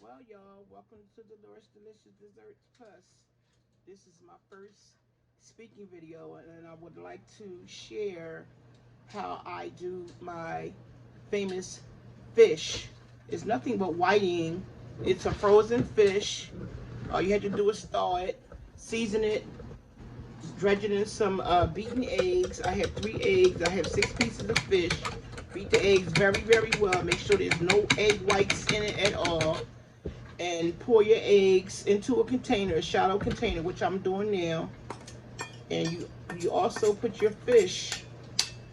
Well, y'all, welcome to Dolores Delicious Desserts Plus. This is my first speaking video, and I would like to share how I do my famous fish. It's nothing but whiting. It's a frozen fish. All you have to do is thaw it, season it, dredge it in some beaten eggs. I have 3 eggs. I have 6 pieces of fish. Beat the eggs very, very well. Make sure there's no egg whites in it at all, and pour your eggs into a container, a shallow container, which I'm doing now. And you also put your fish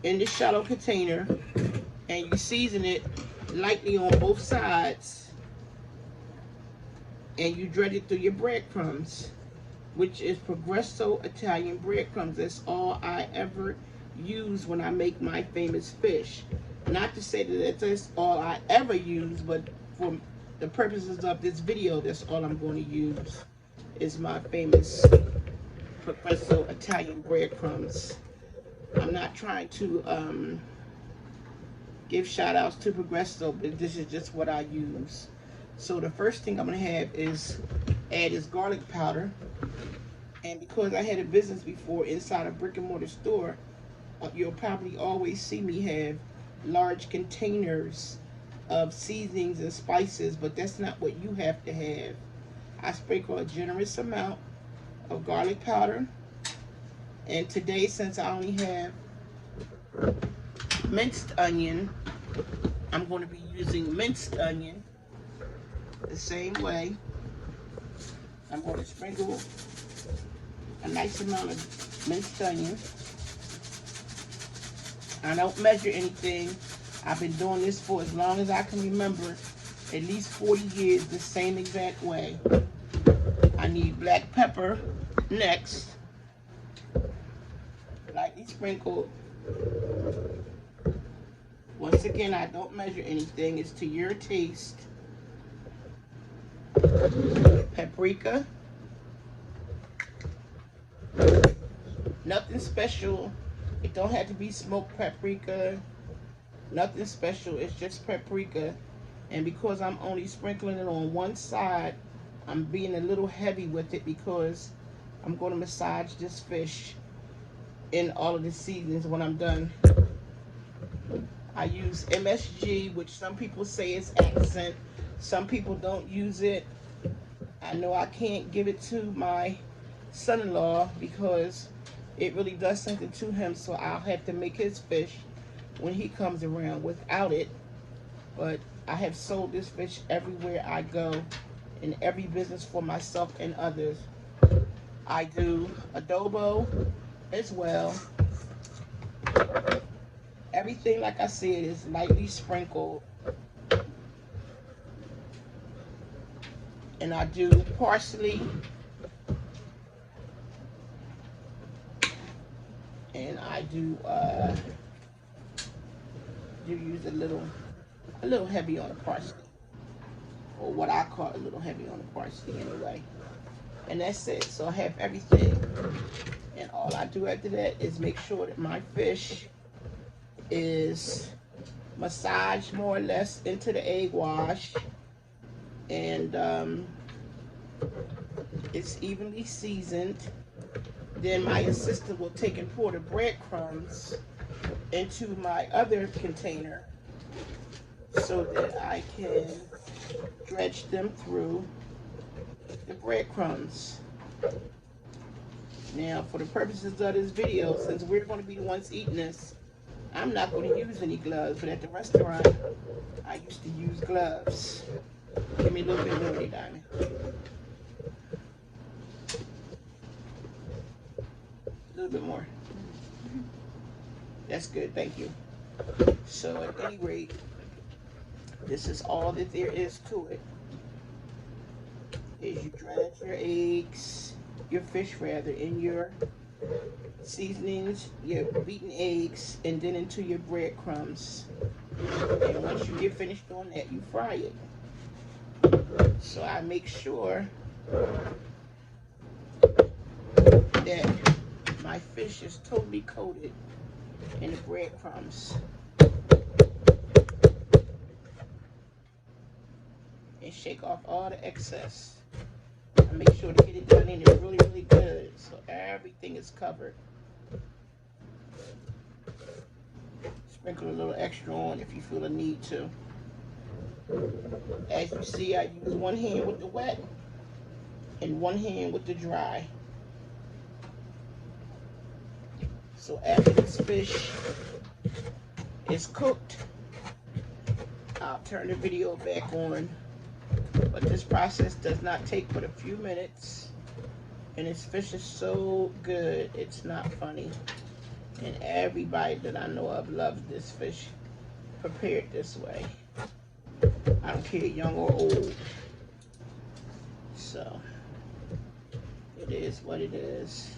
in the shallow container, and you season it lightly on both sides, and you dredge it through your breadcrumbs, which is Progresso Italian breadcrumbs. That's all I ever use when I make my famous fish. Not to say that that's all I ever use, but for the purposes of this video, that's all I'm going to use is my famous Progresso Italian breadcrumbs. I'm not trying to give shout outs to Progresso, but this is just what I use. So the first thing I'm going to have is add is garlic powder. And because I had a business before inside a brick and mortar store, you'll probably always see me have large containers of seasonings and spices, but that's not what you have to have. I sprinkle a generous amount of garlic powder. And today, since I only have minced onion, I'm going to be using minced onion the same way. I'm going to sprinkle a nice amount of minced onion. I don't measure anything. I've been doing this for as long as I can remember, at least 40 years, the same exact way. I need black pepper next, lightly sprinkled. Once again, I don't measure anything. It's to your taste. Paprika. Nothing special. It don't have to be smoked paprika. Nothing special. It's just paprika. And because I'm only sprinkling it on one side, I'm being a little heavy with it because I'm going to massage this fish in all of the seasonings when I'm done. I use MSG, which some people say is accent. Some people don't use it. I know I can't give it to my son-in-law because it really does something to him, so I'll have to make his fish when he comes around without it. But I have sold this fish everywhere I go, in every business for myself and others. I do adobo as well. Everything, like I said, is lightly sprinkled. And I do parsley, and I do use a little heavy on the parsley, or what I call a little heavy on the parsley anyway. And that's it. So I have everything, and all I do after that is make sure that my fish is massaged more or less into the egg wash, and it's evenly seasoned. Then my assistant will take and pour the breadcrumbs into my other container so that I can dredge them through the breadcrumbs. Now, for the purposes of this video, since we're going to be the ones eating this, I'm not going to use any gloves, but at the restaurant, I used to use gloves. Give me a little bit more, Diamond. A little bit more. That's good, thank you. So at any rate, this is all that there is to it. Is you dredge your eggs, your fish rather, in your seasonings, your beaten eggs, and then into your breadcrumbs. And once you get finished doing that, you fry it. So I make sure that my fish is totally coated in the breadcrumbs. and shake off all the excess. And make sure to get it done in there really, really good so everything is covered. Sprinkle a little extra on if you feel a need to. As you see, I use one hand with the wet and one hand with the dry. So after this fish is cooked, I'll turn the video back on. But this process does not take but a few minutes. And this fish is so good, it's not funny. And everybody that I know of loves this fish prepared this way. I don't care, young or old. So, it is what it is.